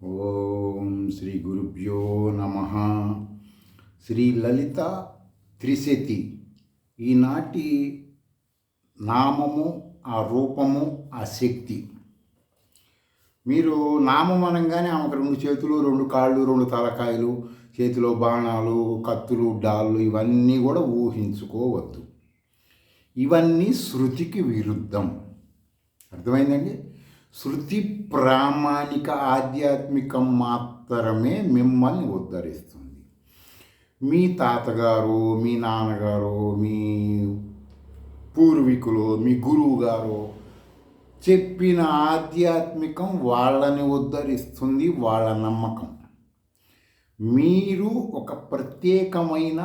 ఓం శ్రీ గురుభ్యో నమ. శ్రీ లలిత త్రిశతి ఈనాటి నామము, ఆ రూపము, ఆ శక్తి. మీరు నామం అనగానే ఆమెకు 2 చేతులు, 2 కాళ్ళు, 2 తలకాయలు, చేతిలో బాణాలు, కత్తులు, డాళ్ళు ఇవన్నీ కూడా ఊహించుకోవద్దు. ఇవన్నీ శృతికి విరుద్ధం. అర్థమైందండి? శృతి ప్రామాణిక ఆధ్యాత్మికం మాత్రమే మిమ్మల్ని ఉద్ధరిస్తుంది. మీ తాతగారు, మీ నాన్నగారు, మీ పూర్వీకులు, మీ గురువు గారు చెప్పిన ఆధ్యాత్మికం వాళ్ళని ఉద్ధరిస్తుంది, వాళ్ళ నమ్మకం. మీరు ఒక ప్రత్యేకమైన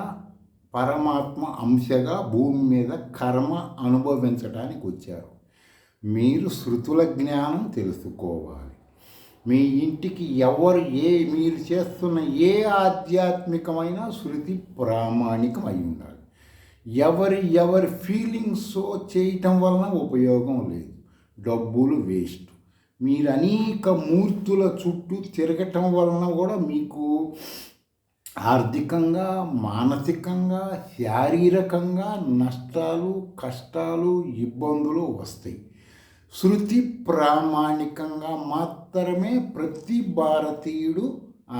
పరమాత్మ అంశగా భూమి మీద కర్మ అనుభవించడానికి వచ్చారు. మీరు శృతుల జ్ఞానం తెలుసుకోవాలి. మీ ఇంటికి మీరు చేస్తున్న ఏ ఆధ్యాత్మికమైన శృతి ప్రామాణికం అయి ఉండాలి. ఎవరి ఫీలింగ్స్ చేయటం వలన ఉపయోగం లేదు, డబ్బులు వేస్ట్. మీరు అనేక మూర్తుల చుట్టూ తిరగటం వలన కూడా మీకు ఆర్థికంగా, మానసికంగా, శారీరకంగా నష్టాలు, కష్టాలు, ఇబ్బందులు వస్తాయి. శృతి ప్రామాణికంగా మాత్రమే ప్రతి భారతీయుడు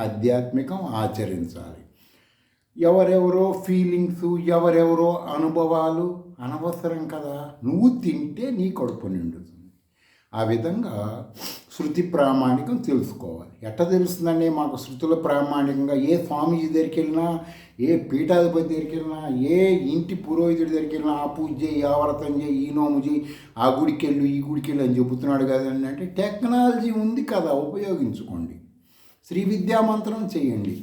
ఆధ్యాత్మికం ఆచరించాలి. ఎవరెవరో ఫీలింగ్స్, ఎవరెవరో అనుభవాలు అనవసరం కదా. నువ్వు తింటే నీ కడుపు నిండుతుంది. ఆ విధంగా శృతి ప్రామాణికం తెలుసుకోవాలి. ఎట్లా తెలుస్తుందండి మాకు శృతుల ప్రామాణికంగా? ఏ స్వామీజీ దగ్గరికి వెళ్ళినా, ఏ పీఠాధిపతి దగ్గరికి వెళ్ళినా, ఏ ఇంటి పురోహితుడి దగ్గరికి వెళ్ళినా, ఆ పూజ చేయి, ఆ వ్రతం చేయి, ఈ నోము చేయి, ఆ గుడికి వెళ్ళు, ఈ గుడికి వెళ్ళు అని చెబుతున్నాడు కదండి. అంటే టెక్నాలజీ ఉంది కదా, ఉపయోగించుకోండి. శ్రీ విద్యా మంత్రం చేయండి.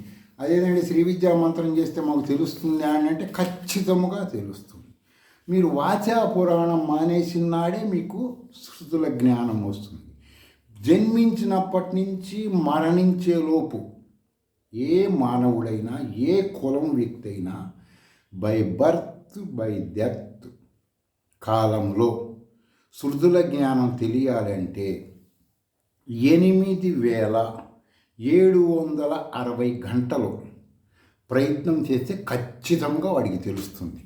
అదేనండి, శ్రీ విద్యా మంత్రం చేస్తే మాకు తెలుస్తుంది అని అంటే ఖచ్చితంగా తెలుస్తుంది. మీరు వాచా పురాణం మానేసిన నాడే మీకు శృతుల జ్ఞానం వస్తుంది. జన్మించినప్పటి నుంచి మరణించేలోపు ఏ మానవుడైనా, ఏ కులం వ్యక్తి అయినా బై బర్త్, బై డెత్ కాలంలో శృతుల జ్ఞానం తెలియాలంటే 8760 గంటలు ప్రయత్నం చేస్తే ఖచ్చితంగా వాడికి తెలుస్తుంది.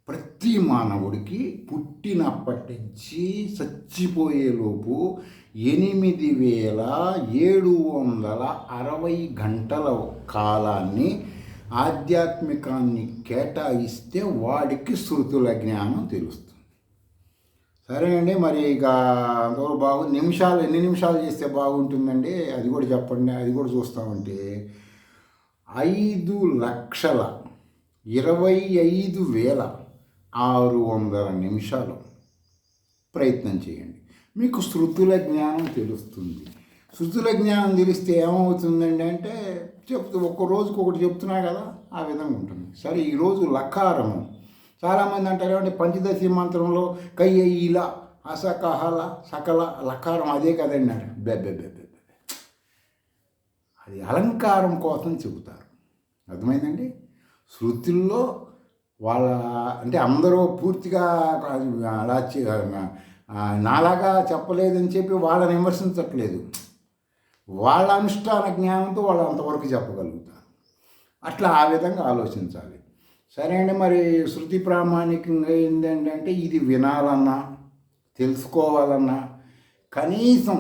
ప్రతి మానవుడికి పుట్టినప్పటి నుంచి చచ్చిపోయేలోపు 8760 గంటల కాలాన్ని ఆధ్యాత్మికాన్ని కేటాయిస్తే వాడికి శృతుల జ్ఞానం తెలుస్తుంది. సరేనండి, మరి ఇక అంతవరకు ఎన్ని నిమిషాలు చేస్తే బాగుంటుందండి? అది కూడా చెప్పండి, అది కూడా చూస్తామంటే 5,25,600 నిమిషాలు ప్రయత్నం చేయండి. మీకు శృతుల జ్ఞానం తెలుస్తుంది. శృతుల జ్ఞానం తెలిస్తే ఏమవుతుందండి అంటే ఒక్క రోజుకి ఒకటి చెప్తున్నా కదా, ఆ విధంగా ఉంటుంది. సరే, ఈరోజు లకారము. చాలామంది అంటారు ఏమంటే పంచదశి మంత్రంలో కయ్య ఇలా అసకహల సకల లకారం అదే కదండి అంటారు. అది అలంకారం కోసం చెబుతారు. అర్థమైందండి? శృతుల్లో వాళ్ళ అంటే అందరూ పూర్తిగా అలా నాలాగా చెప్పలేదని చెప్పి వాళ్ళని విమర్శించట్లేదు. వాళ్ళ అనుష్ఠాన జ్ఞానంతో వాళ్ళు అంతవరకు చెప్పగలుగుతారు. అట్లా ఆ విధంగా ఆలోచించాలి. సరే అండి, మరి శృతి ప్రామాణికంగా ఏంటంటే ఇది వినాలన్నా, తెలుసుకోవాలన్నా కనీసం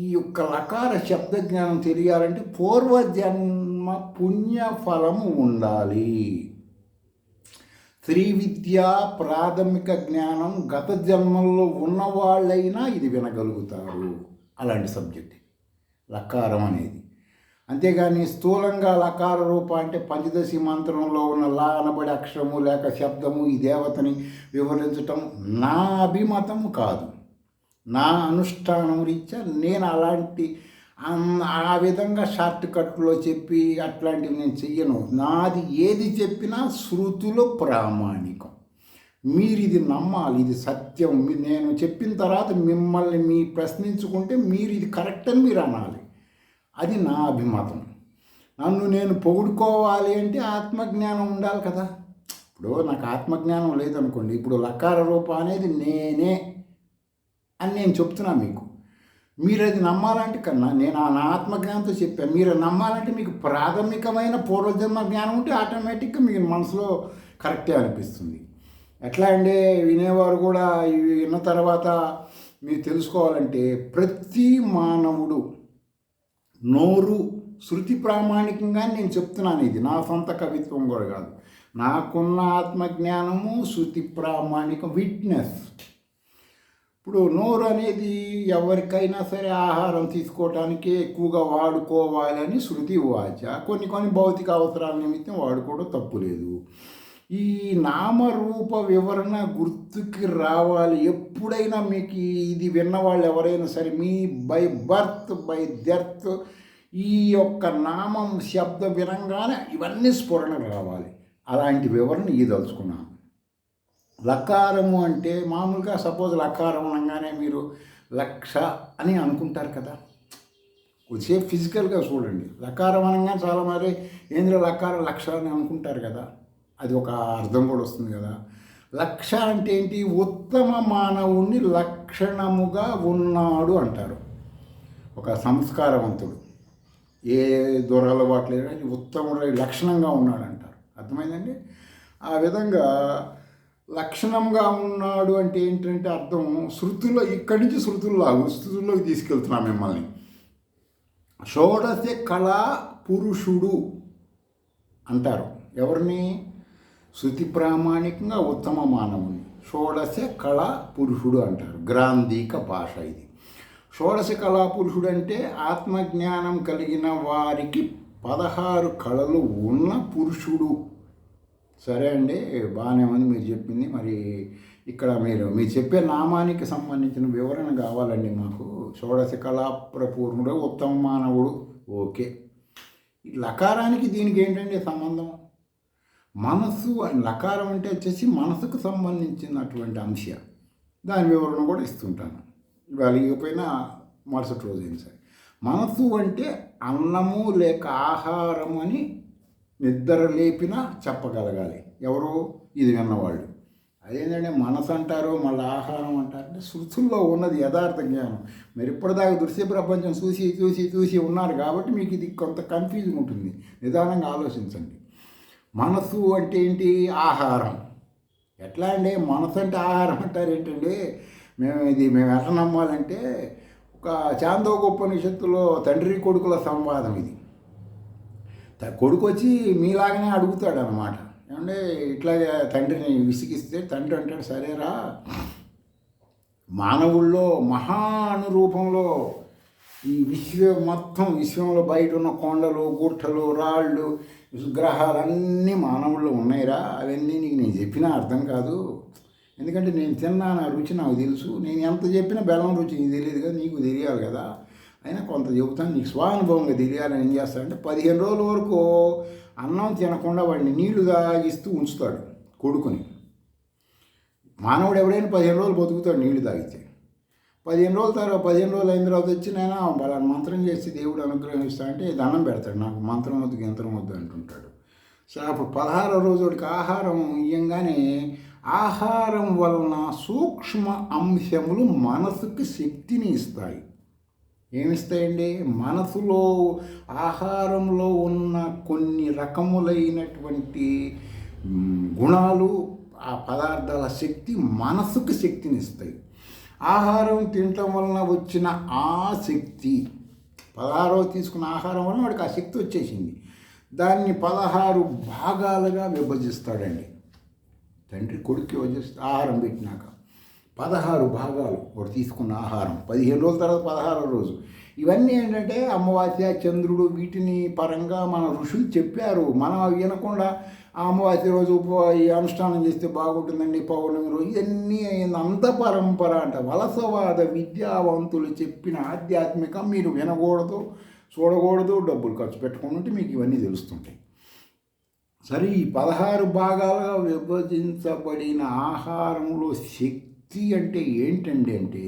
ఈ యొక్క లకార శబ్ద జ్ఞానం తెలియాలంటే పూర్వజన్మ పుణ్యఫలము ఉండాలి. శ్రీ విద్యా ప్రాథమిక జ్ఞానం గత జన్మల్లో ఉన్నవాళ్ళైనా ఇది వినగలుగుతారు. అలాంటి సబ్జెక్ట్ లకారం అనేది. అంతేగాని స్థూలంగా లకార రూప అంటే పంచదశి మంత్రంలో ఉన్న లా అనబడి అక్షరము లేక శబ్దము ఈ దేవతని వివరించటం నా అభిమతము కాదు. నా అనుష్ఠానం రీత్యా నేను ఆ విధంగా షార్ట్ కట్లో చెప్పి అట్లాంటివి నేను చెయ్యను. నాది ఏది చెప్పినా శృతులు ప్రామాణికం. మీరు ఇది నమ్మాలి, ఇది సత్యం. నేను చెప్పిన తర్వాత మిమ్మల్ని ప్రశ్నించుకుంటే మీరు ఇది కరెక్ట్ అని మీరు అనాలి. అది నా అభిమతం. నన్ను నేను పొగుడుకోవాలి అంటే ఆత్మజ్ఞానం ఉండాలి కదా. ఇప్పుడు నాకు ఆత్మజ్ఞానం లేదనుకోండి, ఇప్పుడు లకార రూప అనేది నేనే అని నేను చెప్తున్నా మీకు. మీరు అది నమ్మాలంటే కన్నా నేను నా ఆత్మజ్ఞానంతో చెప్పాను, మీరు నమ్మాలంటే మీకు ప్రాథమికమైన పూర్వజన్మ జ్ఞానం ఉంటే ఆటోమేటిక్గా మీకు మనసులో కరెక్టే అనిపిస్తుంది. ఎట్లా అంటే వినేవారు కూడా ఇవి విన్న తర్వాత మీరు తెలుసుకోవాలంటే ప్రతి మానవుడు నోరు శృతి ప్రామాణికంగా నేను చెప్తున్నాను, ఇది నా సొంత కవిత్వం కూడా కాదు, నాకున్న ఆత్మజ్ఞానము శృతి ప్రామాణికం విట్నెస్. ఇప్పుడు నోరు అనేది ఎవరికైనా సరే ఆహారం తీసుకోవటానికి ఎక్కువగా వాడుకోవాలని శృతి వాచ, కొన్ని భౌతిక అవసరాల నిమిత్తం వాడుకోవడం తప్పు లేదు. ఈ నామరూప వివరణ గుర్తుకి రావాలి ఎప్పుడైనా. మీకు ఇది విన్నవాళ్ళు ఎవరైనా సరే me by birth by death ఈ యొక్క నామం శబ్ద వినంగానే ఇవన్నీ స్ఫురణ రావాలి. అలాంటి వివరణ ఇదలుచుకున్నాను. లకారము అంటే మామూలుగా సపోజ్ లకారం అనగానే మీరు లక్ష అని అనుకుంటారు కదా, కొద్దిసేపు ఫిజికల్గా చూడండి. లకారం అనగానే చాలా మరి ఏంద్ర లకారం లక్ష అని అనుకుంటారు కదా, అది ఒక అర్థం కూడా వస్తుంది కదా. లక్ష అంటే ఏంటి? ఉత్తమ మానవుణ్ణి లక్షణముగా ఉన్నాడు అంటారు. ఒక సంస్కారవంతుడు, ఏ దురలవాట్లు లేని ఉత్తముడు లక్షణంగా ఉన్నాడు అంటారు. అర్థమైందండి? ఆ విధంగా లక్షణంగా ఉన్నాడు అంటే ఏంటంటే అర్థం శృతుల్లో, ఇక్కడి నుంచి శృతుల్లోకి తీసుకెళ్తున్నాం మిమ్మల్ని. షోడశ కళా పురుషుడు అంటారు ఎవరిని? శృతి ప్రామాణికంగా ఉత్తమ మానవుని షోడశ కళా పురుషుడు అంటారు. గ్రాంధిక భాష ఇది. షోడశ కళా పురుషుడు అంటే ఆత్మజ్ఞానం కలిగిన వారికి 16 కళలు ఉన్న పురుషుడు. సరే అండి, బాగానే ఉంది మీరు చెప్పింది. మరి ఇక్కడ మీరు చెప్పే నామానికి సంబంధించిన వివరణ కావాలండి మాకు. షోడశ కళా ప్రపూర్ణుడు ఉత్తమ మానవుడు, ఓకే. ఈ లకారానికి దీనికి ఏంటంటే సంబంధం? మనస్సు, లకారం అంటే వచ్చేసి మనసుకు సంబంధించినటువంటి అంశ. దాని వివరణ కూడా ఇస్తుంటాను. ఇవాళ ఇకపోయినా మరుసటి రోజు అయినా సరే. మనసు అంటే అన్నము లేక ఆహారం అని నిద్ర లేపినా చెప్పగలగాలి ఎవరు? ఇది విన్నవాళ్ళు. అదేంటంటే మనసు అంటారు, మళ్ళీ ఆహారం అంటారు. అంటే శృతుల్లో ఉన్నది యథార్థ జ్ఞానం. మీరు ఇప్పటిదాకా దృశ్య ప్రపంచం చూసి ఉన్నారు కాబట్టి మీకు ఇది కొంత కన్ఫ్యూజన్ ఉంటుంది. నిదానంగా ఆలోచించండి. మనసు అంటే ఏంటి? ఆహారం. ఎట్లా అండి మనసు అంటే ఆహారం అంటారు ఏంటండి? మేము ఎట్లా నమ్మాలంటే ఒక చాందోగోపనిషత్తులో తండ్రి కొడుకుల సంవాదం ఇది. కొడుకు వచ్చి మీలాగానే అడుగుతాడు అనమాట, ఏమంటే ఇట్లాగే తండ్రిని విసిగిస్తే తండ్రి అంటాడు, సరేరా మానవుల్లో మహానురూపంలో ఈ విశ్వంలో బయట ఉన్న కొండలు గుట్టలు రాళ్ళు విగ్రహాలన్నీ మానవుల్లో ఉన్నాయిరా, అవన్నీ నీకు నేను చెప్పినా అర్థం కాదు. ఎందుకంటే నేను తిన్నాను, ఆ రుచి నాకు తెలుసు. నేను ఎంత చెప్పినా బెల్లం రుచి నీకు తెలియదు కదా, నీకు తెలియాలి కదా. అయినా కొంత చెబుతాను, నీకు స్వానుభవంగా తెలియాలని ఏం చేస్తాడంటే 15 రోజుల వరకు అన్నం తినకుండా వాడిని నీళ్లు తాగిస్తూ ఉంచుతాడు కొడుకుని. మానవుడు ఎవడైనా 15 రోజులు బతుకుతాడు నీళ్లు తాగితే. 15 రోజులు అయిన తర్వాత వచ్చి నేను వాళ్ళని మంత్రం చేసి దేవుడు అనుగ్రహిస్తా అంటే దండం పెడతాడు, నాకు మంత్రం వద్దు యంత్రం వద్దు అంటుంటాడు. సో అప్పుడు 16వ రోజుడికి ఆహారం ఇయ్యంగానే ఆహారం వలన సూక్ష్మ అంశములు మనసుకి శక్తిని ఇస్తాయి. ఏమిస్తాయండి? మనసులో ఆహారంలో ఉన్న కొన్ని రకములైనటువంటి గుణాలు, ఆ పదార్థాల శక్తి మనసుకు శక్తిని ఇస్తాయి. ఆహారం తినటం వలన వచ్చిన ఆ శక్తి, 16వ తీసుకున్న ఆహారం వలన వాడికి ఆ శక్తి వచ్చేసింది. దాన్ని 16 భాగాలుగా విభజిస్తాడండి తండ్రి కొడుక్కి వచ్చేసి ఆహారం పెట్టినాక 16 భాగాలు వాడు తీసుకున్న ఆహారం. 15 రోజుల తర్వాత 16వ రోజు. ఇవన్నీ ఏంటంటే అమావాస్య చంద్రుడు వీటిని పరంగా మన ఋషులు చెప్పారు. మనం వినకుండా అమావాస్య రోజు ఈ అనుష్ఠానం చేస్తే బాగుంటుందండి, పౌర్ణమి రోజు, ఇవన్నీ అంత పరంపర అంట. వలసవాద విద్యావంతులు చెప్పిన ఆధ్యాత్మికం మీరు వినకూడదు, చూడకూడదు, డబ్బులు ఖర్చు పెట్టుకుంటే మీకు ఇవన్నీ తెలుస్తుంటాయి. సరే, ఈ 16 భాగాలుగా విభజించబడిన ఆహారంలో శక్తి అంటే ఏంటండి అంటే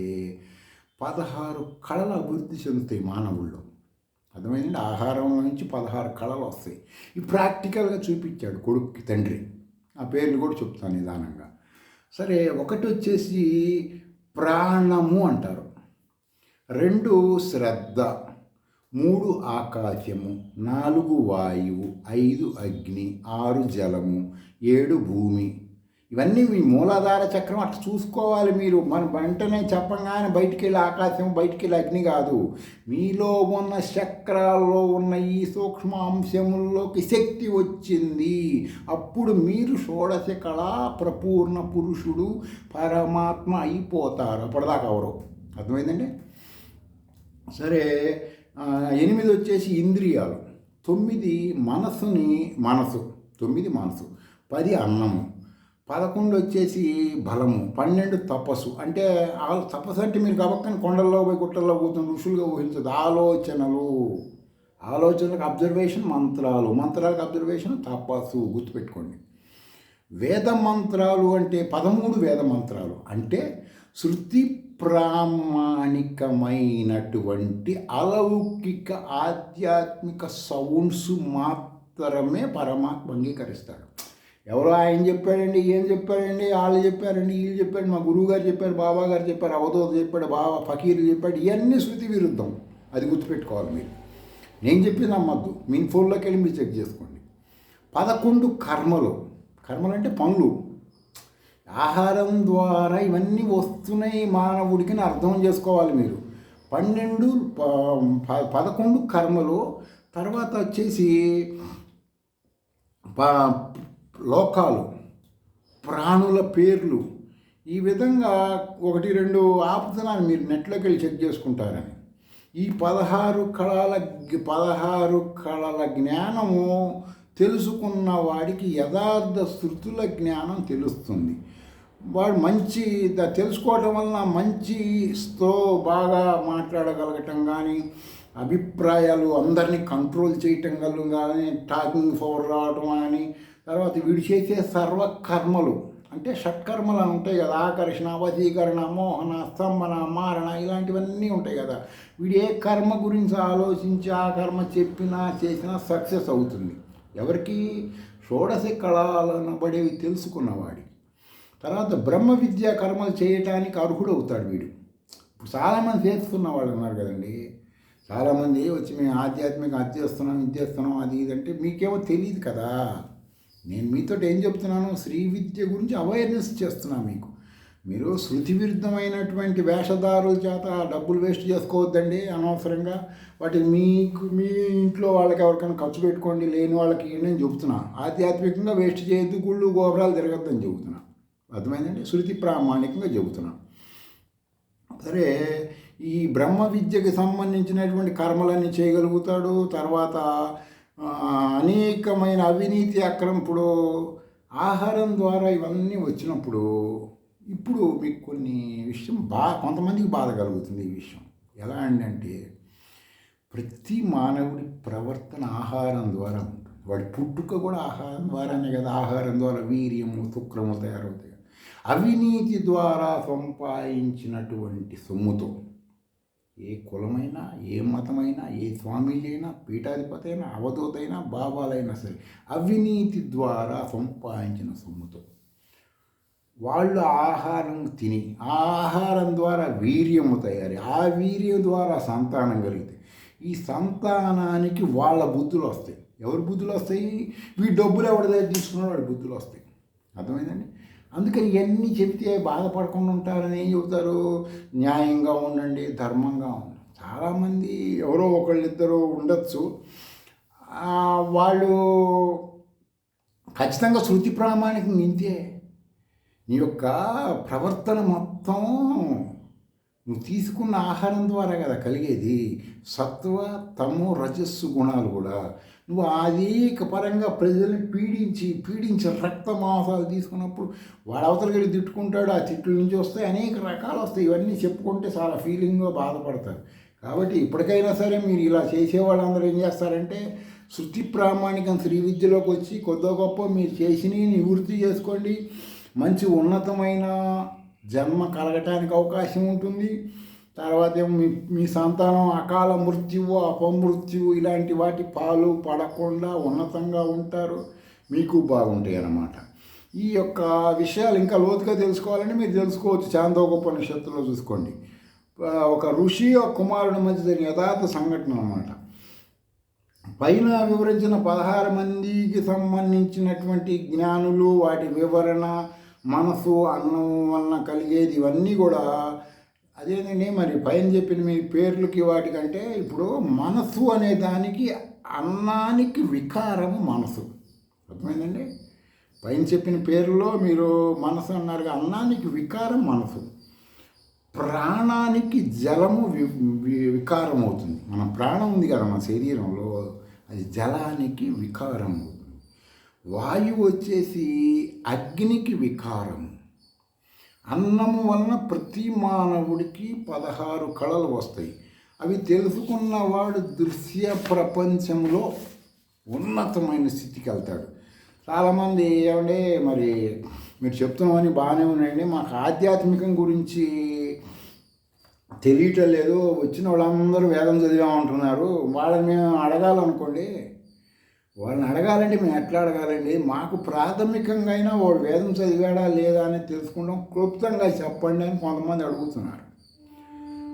16 కళలు అభివృద్ధి చెందుతాయి మానవుల్లో. అర్థమైందండి? ఆహారం నుంచి 16 కళలు వస్తాయి. ఈ ప్రాక్టికల్గా చూపించాడు కొడుక్కి తండ్రి. ఆ పేర్లు కూడా చెప్తాను నిదానంగా. సరే, ఒకటి వచ్చేసి ప్రాణము అంటారు. 2 శ్రద్ధ, 3 ఆకాశము, 4 వాయువు, 5 అగ్ని, 6 జలము, 7 భూమి. ఇవన్నీ మీ మూలాధార చక్రం అట్లా చూసుకోవాలి మీరు. మన వెంటనే చెప్పంగానే బయటికి వెళ్ళి ఆకాశం, బయటికి వెళ్ళి అగ్ని కాదు. మీలో ఉన్న చక్రాల్లో ఉన్న ఈ సూక్ష్మ అంశముల్లోకి శక్తి వచ్చింది. అప్పుడు మీరు షోడశ కళా ప్రపూర్ణ పురుషుడు పరమాత్మ అయిపోతారు. అప్పటిదాకా ఎవరు అర్థమైందండి. సరే, 8 వచ్చేసి ఇంద్రియాలు, 9 మనసు, 9 మనసు, 10 అన్నము, 11 వచ్చేసి బలము, 12 తపస్సు. అంటే తపస్సు అంటే మీరు గబక్కని కొండల్లో పోయి గుట్టల్లో కూర్చొని ఋషులుగా ఊహించదు. ఆలోచనలకు అబ్జర్వేషన్, మంత్రాలకు అబ్జర్వేషన్, తపస్సు. గుర్తుపెట్టుకోండి. వేద మంత్రాలు అంటే 13 వేద మంత్రాలు అంటే శృతి ప్రామాణికమైనటువంటి అలౌకిక ఆధ్యాత్మిక సౌండ్స్ మాత్రమే పరమాత్మ అంగీకరిస్తాడు. ఎవరో ఆయన చెప్పాడండి, ఏం చెప్పాడండి, వాళ్ళు చెప్పారండి, వీళ్ళు చెప్పాడు, మా గురువు గారు చెప్పారు, బాబా గారు చెప్పారు, అవధూత చెప్పాడు, బాబా ఫకీర్ చెప్పాడు, ఇవన్నీ శృతి విరుద్ధం. అది గుర్తుపెట్టుకోవాలి మీరు. నేను చెప్పింది నమ్మద్దు. మీ ఫోన్లోకి వెళ్ళి మీరు చెక్ చేసుకోండి. 11 కర్మలు అంటే పనులు, ఆహారం ద్వారా ఇవన్నీ వస్తున్నాయి మానవుడికి అర్థం చేసుకోవాలి మీరు. 11 కర్మలు. తర్వాత వచ్చేసి లోకాలు, ప్రాణుల పేర్లు. ఈ విధంగా 1, 2 ఆపుతున్నాను, మీరు నెట్లోకి వెళ్ళి చెక్ చేసుకుంటారని. ఈ 16 కళల జ్ఞానము తెలుసుకున్న వాడికి యథార్థ శృతుల జ్ఞానం తెలుస్తుంది. వాడు మంచి తెలుసుకోవటం వలన మంచితో బాగా మాట్లాడగలగటం కానీ, అభిప్రాయాలు అందరినీ కంట్రోల్ చేయటం కానీ, టాకింగ్ పవర్ రావటం కానీ, తర్వాత వీడు చేసే సర్వకర్మలు అంటే షట్కర్మలు అని ఉంటాయి కదా, ఆకర్షణ, వశీకరణ, మోహన, స్తంభన, మారణ, ఇలాంటివన్నీ ఉంటాయి కదా. వీడు ఏ కర్మ గురించి ఆలోచించి ఆ కర్మ చెప్పినా చేసినా సక్సెస్ అవుతుంది. ఎవరికి? షోడశ కళలను పడేవి తెలుసుకున్నవాడి. తర్వాత బ్రహ్మ విద్యా కర్మలు చేయటానికి అర్హుడు అవుతాడు వీడు. ఇప్పుడు చాలామంది చేస్తున్న వాళ్ళు ఉన్నారు కదండి. చాలామంది వచ్చి మేము ఆధ్యాత్మిక అది చేస్తున్నాం, ఇది చేస్తున్నాం, అది ఇదంటే మీకేమో తెలియదు కదా. నేను మీతో ఏం చెప్తున్నాను, శ్రీ విద్య గురించి అవేర్నెస్ చేస్తున్నాను మీకు. మీరు శృతి విరుద్ధమైనటువంటి వేషధారుల చేత డబ్బులు వేస్ట్ చేసుకోవద్దండి అనవసరంగా. వాటిని మీ ఇంట్లో వాళ్ళకి ఎవరికైనా ఖర్చు పెట్టుకోండి, లేని వాళ్ళకి నేను చెబుతున్నా. ఆధ్యాత్మికంగా వేస్ట్ చేయొద్దు, గుళ్ళు గోపురాలు తిరగద్దని చెబుతున్నా. అర్థమైందండి. శృతి ప్రామాణికంగా చెబుతున్నా. సరే, ఈ బ్రహ్మ విద్యకి సంబంధించినటువంటి కర్మలన్నీ చేయగలుగుతాడు. తర్వాత అనేకమైన అవినీతి అక్రమం, ఇప్పుడు ఆహారం ద్వారా ఇవన్నీ వచ్చినప్పుడు ఇప్పుడు మీకు కొన్ని విషయం కొంతమందికి బాధ కలుగుతుంది. ఈ విషయం ఎలా అంటే ప్రతి మానవుడి ప్రవర్తన ఆహారం ద్వారా ఉంటుంది. వాడి పుట్టుక కూడా ఆహారం ద్వారానే కదా. ఆహారం ద్వారా వీర్యము, శుక్రము తయారవుతాయి. అవినీతి ద్వారా సంపాదించినటువంటి సొమ్ముతో ఏ కులమైనా, ఏ మతమైనా, ఏ స్వామీజీ అయినా, పీఠాధిపతి అయినా, అవధూత అయినా, బాబాలైనా సరే, అవినీతి ద్వారా సంపాదించిన సొమ్ముతో వాళ్ళు ఆహారం తిని, ఆ ఆహారం ద్వారా వీర్యము తయారీ, ఆ వీర్యం ద్వారా సంతానం కలిగితే ఈ సంతానానికి వాళ్ళ బుద్ధులు వస్తాయి. ఎవరి బుద్ధులు వస్తాయి? వీడి డబ్బులు ఎవరి దగ్గర తీసుకున్నాడు వాడి బుద్ధులు వస్తాయి. అర్థమైందండి. అందుకని ఇవన్నీ చెబితే బాధపడకుండా ఉంటారని ఏం చెబుతారు? న్యాయంగా ఉండండి, ధర్మంగా ఉండండి. చాలామంది ఎవరో ఒకళ్ళిద్దరూ ఉండొచ్చు, వాళ్ళు ఖచ్చితంగా శృతి ప్రామాణికంగా ఇంతే. నీ యొక్క ప్రవర్తన మొత్తం నువ్వు తీసుకున్న ఆహారం ద్వారా కదా కలిగేది. సత్వ, తమో, రజస్సు గుణాలు కూడా నువ్వు అనేక పరంగా ప్రజల్ని పీడించి రక్త మాంసాలు తీసుకున్నప్పుడు వాడు అవతలకి వెళ్ళి తిట్టుకుంటాడు. ఆ తిట్ల నుంచి వస్తాయి, అనేక రకాలు వస్తాయి. ఇవన్నీ చెప్పుకుంటే చాలా ఫీలింగ్గా బాధపడతారు. కాబట్టి ఇప్పటికైనా సరే మీరు ఇలా చేసేవాళ్ళందరూ ఏం చేస్తారంటే శృతి ప్రామాణికం శ్రీ విద్యలోకి వచ్చి కొద్ది గొప్ప మీరు చేసినవి నివృత్తి చేసుకోండి. మంచి ఉన్నతమైన జన్మ కలగటానికి అవకాశం ఉంటుంది. తర్వాత ఏమో మీ సంతానం అకాల మృత్యువు, అపమృత్యువు ఇలాంటి వాటి పాలు పడకుండా ఉన్నతంగా ఉంటారు, మీకు బాగుంటాయి అన్నమాట. ఈ యొక్క విషయాలు ఇంకా లోతుగా తెలుసుకోవాలని మీరు తెలుసుకోవచ్చు. చాందోగోపనిషత్తులో చూసుకోండి. ఒక ఋషి ఒక కుమారుడి మధ్య జరిగిన యథార్థ సంఘటన అన్నమాట. పైన వివరించిన 16 మందికి సంబంధించినటువంటి జ్ఞానులు, వాటి వివరణ, మనసు, అన్నం వలన కలిగేది ఇవన్నీ కూడా అదేనండి. మరి పైన చెప్పిన మీ పేర్లకి వాటికంటే ఇప్పుడు మనసు అనే దానికి, అన్నానికి వికారము మనసు. అర్థమైందండి? పైన చెప్పిన పేర్లలో మీరు మనసు అన్నారుగా, అన్నానికి వికారం మనసు. ప్రాణానికి జలము వికారం అవుతుంది. మన ప్రాణం ఉంది కదా మన శరీరంలో, అది జలానికి వికారం అవుతుంది. వాయువు వచ్చేసి అగ్నికి వికారం. అన్నము వలన ప్రతి మానవుడికి 16 కళలు వస్తాయి. అవి తెలుసుకున్నవాడు దృశ్య ప్రపంచంలో ఉన్నతమైన స్థితికి వెళ్తాడు. చాలామంది ఏమంటే మరి మీరు చెప్తున్నామని బాగానే ఉన్నాయండి, మాకు ఆధ్యాత్మికం గురించి తెలియటం లేదు, వచ్చిన వాళ్ళందరూ వేదం చదివామంటున్నారు, వాళ్ళని మేము అడగాలనుకోండి, వాళ్ళని అడగాలంటే మేము ఎట్లా అడగాలండి? మాకు ప్రాథమికంగా అయినా వాడు వేదం చదివాడా లేదా అని తెలుసుకుంటాం, క్లుప్తంగా చెప్పండి అని కొంతమంది అడుగుతున్నారు.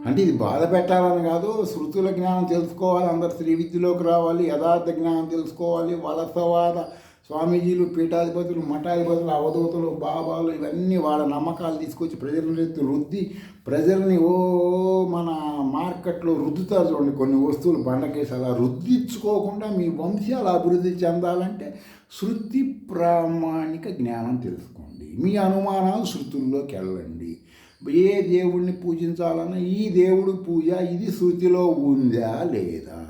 అంటే ఇది బాధ పెట్టాలని కాదు, శృతుల జ్ఞానం తెలుసుకోవాలి, అందరు శ్రీ విద్యలోకి రావాలి, యథార్థ జ్ఞానం తెలుసుకోవాలి. వలసవాద స్వామీజీలు, పీఠాధిపతులు, మఠాధిపతులు, అవధూతలు, బాబాలు ఇవన్నీ వాళ్ళ నమ్మకాలు తీసుకొచ్చి ప్రజలని రుద్ది, ప్రజల్ని మన మార్కెట్లో రుద్దుతారు చూడండి కొన్ని వస్తువులు బండకేసి. అలా రుద్దించుకోకుండా మీ వంశాలు అభివృద్ధి చెందాలంటే శృతి ప్రామాణిక జ్ఞానం తెలుసుకోండి. మీ అనుమానాలు శృతుల్లోకి వెళ్ళండి. ఏ దేవుడిని పూజించాలన్నా ఈ దేవుడి పూజ ఇది శృతిలో ఉందా లేదా?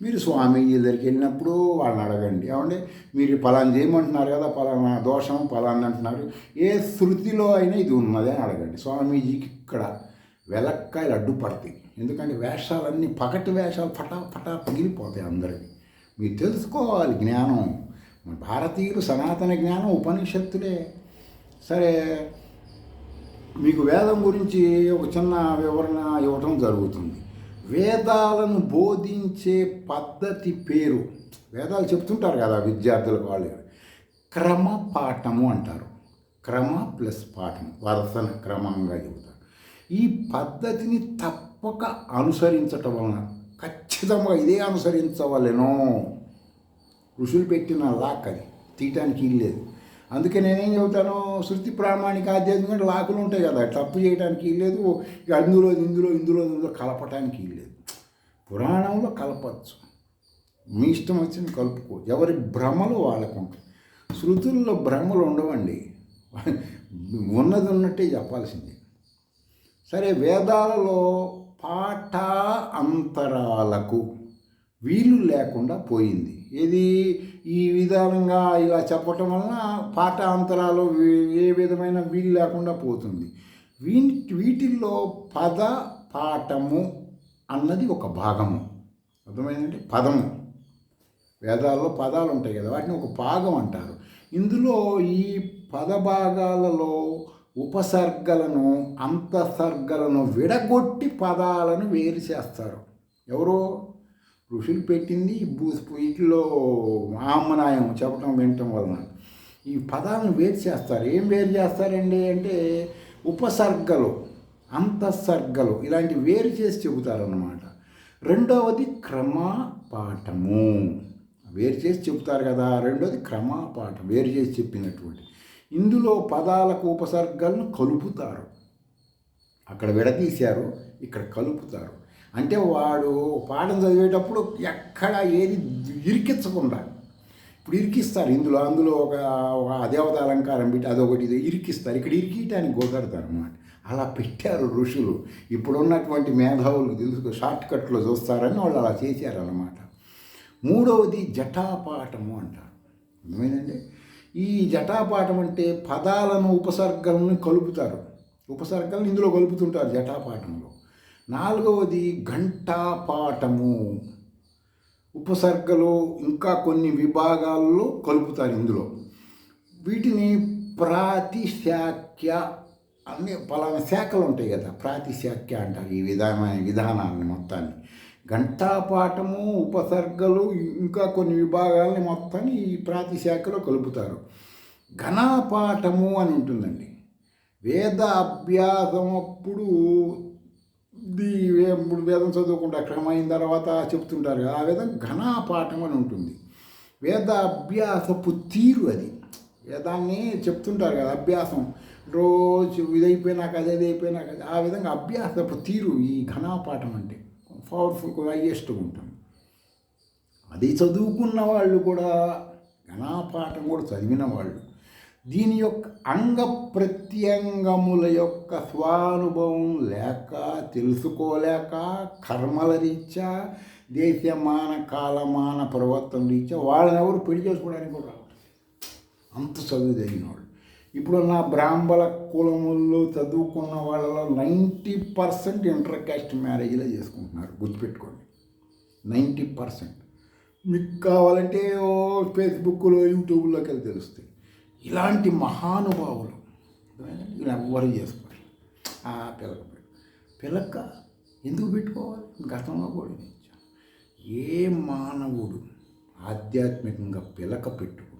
మీరు స్వామీజీ దగ్గరికి వెళ్ళినప్పుడు వాళ్ళని అడగండి, ఏమంటే మీరు పలానా చేయమంటున్నారు కదా, పలానా దోషం పలానా అంటున్నారు, ఏ శృతిలో అయినా ఇది ఉన్నది అని అడగండి. స్వామీజీకి ఇక్కడ వెలక్కాయలు అడ్డుపడతాయి. ఎందుకంటే వేషాలన్నీ పకటి వేషాలు ఫటా పగిలిపోతాయి అందరికీ. మీరు తెలుసుకోవాలి జ్ఞానం. మన భారతీయులు సనాతన జ్ఞానం ఉపనిషత్తులే. సరే, మీకు వేదం గురించి ఒక చిన్న వివరణ ఇవ్వటం జరుగుతుంది. వేదాలను బోధించే పద్ధతి పేరు, వేదాలు చెప్తుంటారు కదా విద్యార్థులకు, వాళ్ళు క్రమపాఠము అంటారు. క్రమ ప్లస్ పాఠం, వరుసన క్రమంగా చెబుతారు. ఈ పద్ధతిని తప్పక అనుసరించటం వలన ఖచ్చితంగా ఇదే అనుసరించవలెనో. ఋషులు పెట్టిన లాక్ అది తీయటానికి ఇల్లేదు. అందుకే నేనేం చెబుతాను, శృతి ప్రామాణిక ఆధ్యాత్మిక లాకులు ఉంటాయి కదా, తప్పు చేయడానికి ఇల్లేదు. ఇక ఇందులో కలపటానికి ఇల్లేదు. పురాణంలో కలపచ్చు, మీ ఇష్టం వచ్చింది కలుపుకో, ఎవరి భ్రమలు వాళ్ళకు ఉంటాయి. శృతుల్లో భ్రమలు ఉండవండి, ఉన్నది ఉన్నట్టే చెప్పాల్సిందే. సరే, వేదాలలో పాఠ అంతరాలకు వీలు లేకుండా పోయింది. ఇది ఈ విధానంగా ఇలా చెప్పటం వలన పాఠాంతరాలు ఏ విధమైన వీలు లేకుండా పోతుంది. వీటిల్లో పద పాఠము అన్నది ఒక భాగము. అర్థమైందంటే పదము, వేదాల్లో పదాలు ఉంటాయి కదా, వాటిని ఒక భాగం అంటారు. ఇందులో ఈ పద భాగాలలో ఉపసర్గలను అంతసర్గలను విడగొట్టి పదాలను వేరు చేస్తారు. ఎవరో ఋషులు పెట్టింది వీటిలో ఆమనాయం చెప్పటం వినటం వలన ఈ పదాలను వేరు చేస్తారు. ఏం వేరు చేస్తారండి అంటే ఉపసర్గలు, అంతఃసర్గలు ఇలాంటి వేరు చేసి చెబుతారన్నమాట. రెండవది క్రమపాఠము, వేరు చేసి చెబుతారు కదా. రెండవది క్రమపాఠం, వేరు చేసి చెప్పినటువంటి. ఇందులో పదాలకు ఉపసర్గలను కలుపుతారు. అక్కడ విడదీశారు, ఇక్కడ కలుపుతారు. అంటే వాడు పాఠం చదివేటప్పుడు ఎక్కడ ఏది ఇరికించకుండా, ఇప్పుడు ఇరికిస్తారు అందులో ఒక దేవత అలంకారం పెట్టి అదొకటి ఇది ఇరికిస్తారు, ఇక్కడ ఇరికియటానికి కుదరదు అన్నమాట. అలా పెట్టారు ఋషులు. ఇప్పుడున్నటువంటి మేధావులు తెలుసు, షార్ట్ కట్లో చూస్తారని వాళ్ళు అలా చేశారన్నమాట. మూడవది జటాపాఠము అంటారు. ఏమైందండి ఈ జటాపాఠం అంటే పదాలను ఉపసర్గలను కలుపుతారు. ఉపసర్గలను ఇందులో కలుపుతుంటారు జటాపాఠంలో. నాలుగవది ఘంటాపాఠము, ఉపసర్గలు ఇంకా కొన్ని విభాగాల్లో కలుపుతారు ఇందులో. వీటిని ప్రాతిశాఖ్య అన్ని పలానా శాఖలు ఉంటాయి కదా, ప్రాతిశాఖ్య అంటారు ఈ విధానాన్ని మొత్తాన్ని. ఘంటాపాఠము, ఉపసర్గలు ఇంకా కొన్ని విభాగాలని మొత్తాన్ని ఈ ప్రాతిశాఖలో కలుపుతారు. ఘనాపాఠము అని ఉంటుందండి. వేద అభ్యాసం అప్పుడు ఇప్పుడు వేదం చదువుకుంటే అక్షరం అయిన తర్వాత చెప్తుంటారు కదా, ఆ విధంగా ఘనాపాఠం అని ఉంటుంది. వేద అభ్యాసపు తీరు అది. వేదాన్ని చెప్తుంటారు కదా, అభ్యాసం రోజు ఇదైపోయినాక అది అయిపోయినాక అది, ఆ విధంగా అభ్యాసపు తీరు ఈ ఘనాపాఠం అంటే పవర్ఫుల్ హైయెస్ట్గా ఉంటుంది. అది చదువుకున్న వాళ్ళు కూడా, ఘనాపాఠం కూడా చదివిన వాళ్ళు దీని యొక్క అంగ ప్రత్యంగముల యొక్క స్వానుభవం లేక, తెలుసుకోలేక, కర్మల రీత్యా, దేశమాన కాలమాన ప్రవర్తన రీత్యా వాళ్ళని ఎవరు పెళ్లి చేసుకోవడానికి కూడా రావట్లేదు, అంత చదువు తగిన వాళ్ళు. ఇప్పుడు నా బ్రాహ్మణ కులముల్లో చదువుకున్న వాళ్ళలో 90% ఇంటర్ కాస్ట్ మ్యారేజ్లో చేసుకుంటున్నారు, గుర్తుపెట్టుకోండి. 90%. మీకు కావాలంటే ఫేస్బుక్లో, యూట్యూబ్లోకి వెళ్ళి తెలుస్తాయి. ఇలాంటి మహానుభావులు ఇలా ఎవ్వరు చేసుకోవాలి. పిలక ఎందుకు పెట్టుకోవాలి? గతంలో కూడా ఇచ్చాను. ఏ మానవుడు ఆధ్యాత్మికంగా పిలక పెట్టుకుని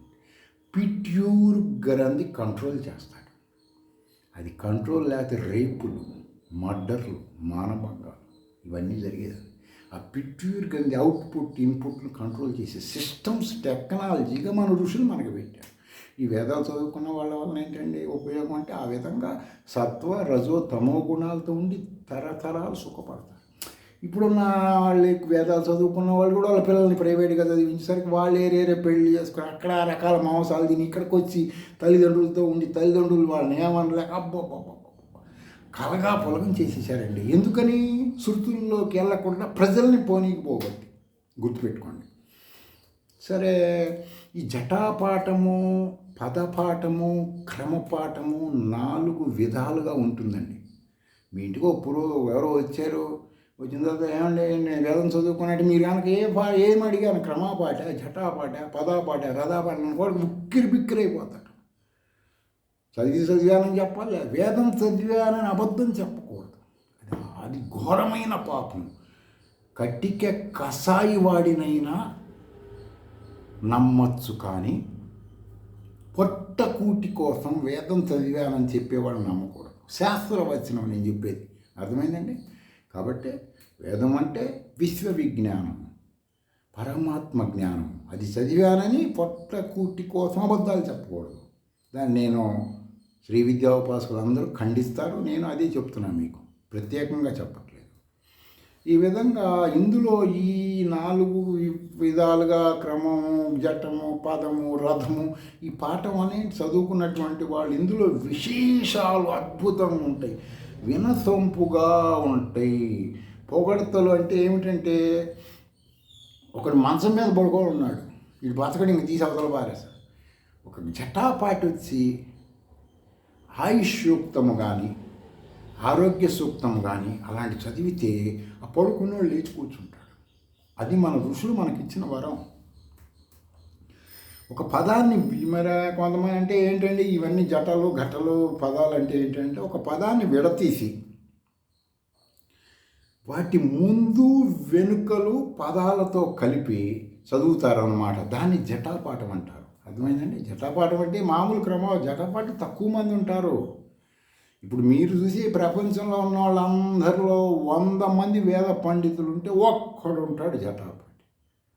పిట్యూర్ గ్రంథి కంట్రోల్ చేస్తాడు. అది కంట్రోల్ లేకపోతే రేపులు, మర్డర్లు, మానభంగాలు ఇవన్నీ జరిగేది. ఆ పిట్యూర్ గ్రంథి అవుట్పుట్, ఇన్పుట్ను కంట్రోల్ చేసే సిస్టమ్స్, టెక్నాలజీగా మన ఋషులు మనకు పెట్టారు. ఈ వేదాలు చదువుకున్న వాళ్ళ వల్ల ఏంటంటే ఉపయోగం అంటే, ఆ విధంగా సత్వ, రజో, తమో గుణాలతో ఉండి తరతరాలు సుఖపడతారు. ఇప్పుడున్న వాళ్ళు వేదాలు చదువుకున్న వాళ్ళు కూడా వాళ్ళ పిల్లల్ని ప్రైవేట్గా చదివించేసరికి వాళ్ళు ఏరేరే పెళ్లి చేసుకుని అక్కడ రకాల మాంసాలు తిని ఇక్కడికి వచ్చి తల్లిదండ్రులతో ఉండి తల్లిదండ్రులు వాళ్ళని ఏమనలేక అబ్బబ్బబ్బ కలగా పొలగం చేసేసారండి. ఎందుకని? శృతుల్లోకి వెళ్ళకుండా ప్రజల్ని పోనీకిపోబట్టి. గుర్తుపెట్టుకోండి. సరే, ఈ జటాపాఠము, పదపాఠము, క్రమపాఠము 4 విధాలుగా ఉంటుందండి. మీ ఇంటికి ఎవరో వచ్చారు, వచ్చిన తర్వాత ఏమండి నేను వేదం చదువుకున్నట్టు మీరు కనుక ఏం అడిగాను, క్రమపాఠ, జటాపాఠ, పదాపాఠ, రథాపాఠ కూడా ఉక్కిరి బిక్కిరైపోతాడు. చదివానని చెప్పాలి, వేదం చదివానని అబద్ధం చెప్పకూడదు. అది ఘోరమైన పాపం. కట్టిక కసాయి వాడినైనా నమ్మచ్చు, కానీ పొట్టకూటి కోసం వేదం చదివానని చెప్పేవాడు నమ్మకూడదు. శాస్త్రవచనం నేను చెప్పేది అర్థమైందండి. కాబట్టి వేదం అంటే విశ్వ విజ్ఞానం, పరమాత్మ జ్ఞానం. అది చదివానని పొట్టకూటి కోసం అబద్ధాలు చెప్పకూడదు. దాన్ని నేను శ్రీ విద్యా ఉపాసకులు అందరూ ఖండిస్తారు. నేను అదే చెప్తున్నాను, మీకు ప్రత్యేకంగా చెప్పట్లేదు. ఈ విధంగా ఇందులో ఈ 4 విధాలుగా క్రమము, జటము, పదము, రథము, ఈ పాఠం అనేది చదువుకున్నటువంటి వాళ్ళు ఇందులో విశేషాలు అద్భుతంగా ఉంటాయి, వినసొంపుగా ఉంటాయి. పొగడతలు అంటే ఏమిటంటే, ఒకడు మంచం మీద పడుకొని ఉన్నాడు, వీడు బతకడు, ఇంక తీసి అవతల పారేశాడు. ఒక జటాపాటి వచ్చి ఆయుష్ సూక్తము కానీ, ఆరోగ్య సూక్తం కానీ అలాంటి చదివితే ఆ పడుకున్నోళ్ళు లేచి కూర్చుంటాడు. అది మన ఋషులు మనకిచ్చిన వరం. ఒక పదాన్ని మరి కొంతమంది అంటే ఏంటంటే ఇవన్నీ జటలు ఘటలు పదాలు అంటే ఏంటంటే, ఒక పదాన్ని విడతీసి వాటి ముందు వెనుకలు పదాలతో కలిపి చదువుతారన్నమాట. దాన్ని జటాపాఠం అంటారు. అర్థమైందండి? జటాపాఠం అంటే మామూలు క్రమం. జటాపాఠం తక్కువ మంది ఉంటారు. ఇప్పుడు మీరు చూసి ప్రపంచంలో ఉన్న వాళ్ళందరిలో 100 మంది వేద పండితులు ఉంటే ఒక్కడు ఉంటాడు జటాపాఠి.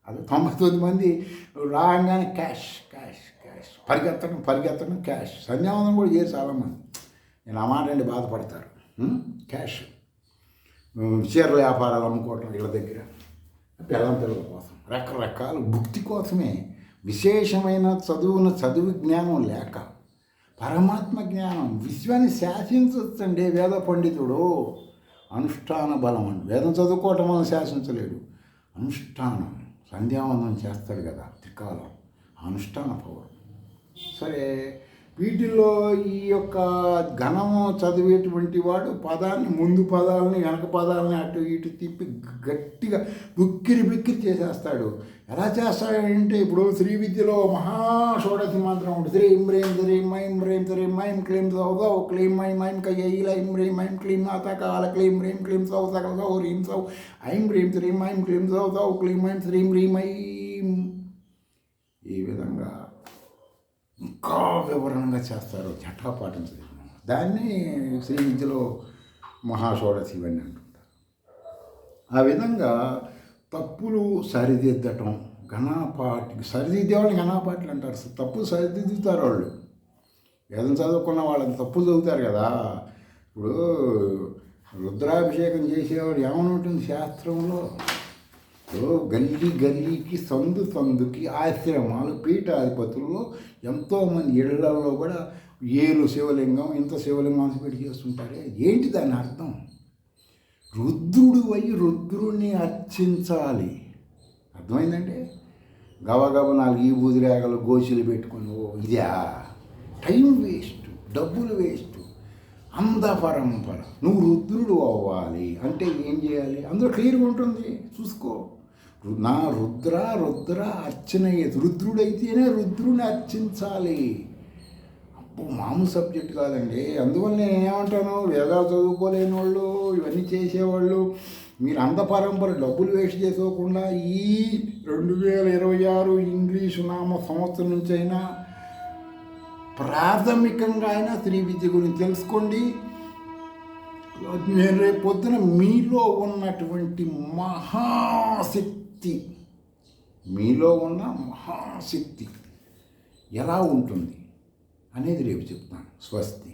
అది 99 మంది రాగానే క్యాష్ క్యాష్ క్యాష్, పరిగెత్తడం క్యాష్. సంధ్యావందనం కూడా చేసి చాలామంది, నేను ఆ మాట అండి బాధపడతారు. క్యాష్, చీరల వ్యాపారాలు అమ్ముకోవటం ఇళ్ళ దగ్గర, పిల్లల కోసం, రకరకాల భుక్తి కోసమే. విశేషమైన చదువు జ్ఞానం లేక, పరమాత్మ జ్ఞానం, విశ్వాన్ని శాసించండి వేద పండితుడు. అనుష్ఠాన బలం అండి. వేదం చదువుకోవటం వల్ల శాసించలేడు, అనుష్ఠానం. సంధ్యావందనం చేస్తాడు కదా త్రికాలం, అనుష్ఠాన పవర్. సరే, వీటిల్లో ఈ యొక్క ఘనము చదివేటువంటి వాడు పదాన్ని, ముందు పదాలని వెనక పదాలని అటు ఇటు తిప్పి గట్టిగా బిక్కిరి చేసేస్తాడు. ఎలా చేస్తాడంటే, ఇప్పుడు శ్రీ విద్యలో మహాషోడశి మంత్రం ఉంటుంది. శ్రీం హ్రీం శ్రీం మైం హ్రీం శ్రీం మైం క్లీం సౌ క్లీం మైం మైం కయ్యైం హ్రీం మైం క్లీం నాథకాల క్లీం హ్రీం క్లీం సౌ సకల సౌ హ్రీం సౌ ఐం హ్రీం శ్రీం మైం క్లీం సౌ క్లీం మైం శ్రీం హ్రీం ఐం. ఈ విధంగా ఇంకా వివరణంగా చేస్తారు జటాపాఠం చదివిన. దాన్ని శ్రీ విద్యలో మహాషోడశి ఇవన్నీ అంటుంటారు. ఆ విధంగా తప్పులు సరిదిద్దటం, ఘనాపాటి సరిదిద్దేవాళ్ళని ఘనాపాట్లు అంటారు. తప్పులు సరిదిద్దుతారు వాళ్ళు. వేదం చదువుకున్న వాళ్ళని తప్పులు చదువుతారు కదా. ఇప్పుడు రుద్రాభిషేకం చేసేవాడు ఏమని ఉంటుంది శాస్త్రంలో? గల్లీ గల్లీకి సందు సందుకి ఆశ్రమాలు పీఠాధిపతుల్లో ఎంతోమంది ఇళ్లలో కూడా ఏలు శివలింగం, ఇంత శివలింగం పెట్టి చేస్తుంటారే. ఏంటి దాని అర్థం? రుద్రుడు అయి రుద్రుడిని అర్చించాలి. అర్థమైందంటే గబగబ 4 ఈ బూదిరేగలు గోచులు పెట్టుకుని ఇదా టైం వేస్ట్, డబ్బులు వేస్ట్. అంద పరంపర. నువ్వు రుద్రుడు అవ్వాలి అంటే ఏం చేయాలి? అందులో క్లియర్గా ఉంటుంది, చూసుకో. నా రుద్ర అర్చన రుద్రుడైతేనే రుద్రుని అర్చించాలి. అప్పు మామూలు సబ్జెక్ట్ కాదండి. అందువల్ల నేను ఏమంటాను, వేదాలు చదువుకోలేని వాళ్ళు, ఇవన్నీ చేసేవాళ్ళు, మీరు అంద పరంపర డబ్బులు వేస్ట్ చేసుకోకుండా ఈ 2026 ఇంగ్లీషు నామ సంవత్సరం నుంచి అయినా ప్రాథమికంగా అయినా స్త్రీ విద్య గురించి తెలుసుకోండి. నేను రేపు పొద్దున మీలో ఉన్నటువంటి మహాశక్తి, మీలో ఉన్న మహాశక్తి ఎలా ఉంటుంది అనేది రేపు చెప్తాను. స్వస్తి.